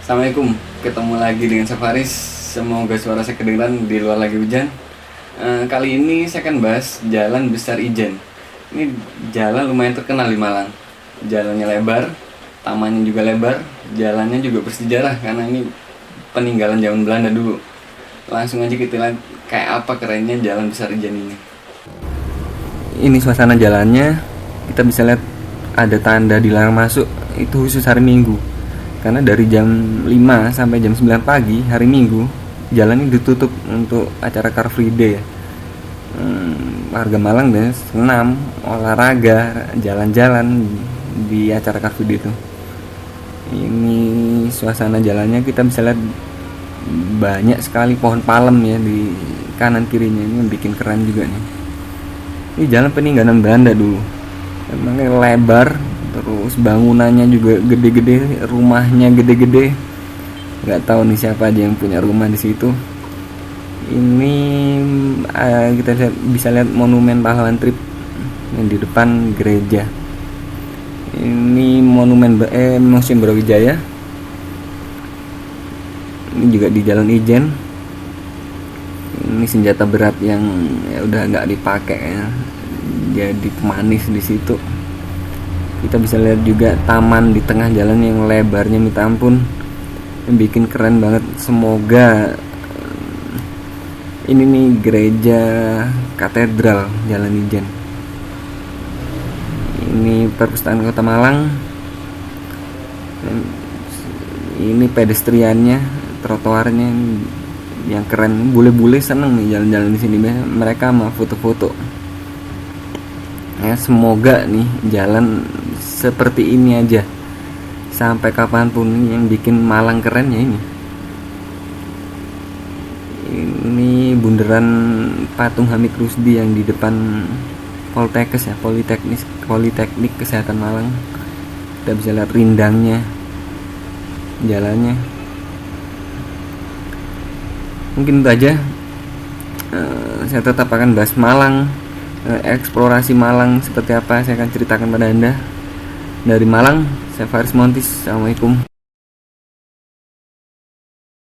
Assalamualaikum, ketemu lagi dengan Safaris. Semoga suara saya kedengeran di luar lagi hujan. Kali ini saya akan bahas Jalan Besar Ijen. Ini jalan lumayan terkenal di Malang. Jalannya lebar, tamannya juga lebar, jalannya juga bersejarah karena ini peninggalan zaman Belanda dulu. Langsung aja kita lihat kayak apa kerennya Jalan Besar Ijen ini. Ini suasana jalannya, kita bisa lihat ada tanda dilarang masuk, itu khusus hari Minggu. Karena dari jam 5 sampai jam 9 pagi hari Minggu jalan ini ditutup untuk acara Car Free Day ya. Warga Malang deh senam, olahraga, jalan-jalan di acara Car Free Day itu. Ini suasana jalannya, kita bisa lihat banyak sekali pohon palem ya di kanan kirinya, ini yang bikin keren juga nih. Ini jalan peninggalan Belanda dulu, emangnya lebar, terus bangunannya juga gede-gede, rumahnya gede-gede. Nggak tahu nih siapa aja yang punya rumah di situ. Ini kita bisa lihat monumen pahlawan Trip yang di depan gereja. Ini monumen Museum Brawijaya. Ini juga di Jalan Ijen. Ini senjata berat yang ya udah nggak dipakai ya, jadi pemanis di situ. Kita bisa lihat juga taman di tengah jalan yang lebarnya minta ampun, yang bikin keren banget. Semoga ini nih gereja katedral Jalan Ijen. Ini perpustakaan Kota Malang. Ini pedestriannya, trotoarnya yang keren. Bule-bule seneng nih jalan-jalan di sini, mereka mah foto-foto. Ya, semoga nih jalan seperti ini aja sampai kapanpun. Yang bikin Malang keren ya ini bundaran patung Hamid Rusdi yang di depan Poltekkes ya, Politeknik Kesehatan Malang. Kita bisa lihat rindangnya, jalannya. Mungkin itu aja. Saya tetap akan bahas Malang, eksplorasi Malang seperti apa saya akan ceritakan pada Anda. Dari Malang, saya Faris Montis. Assalamualaikum.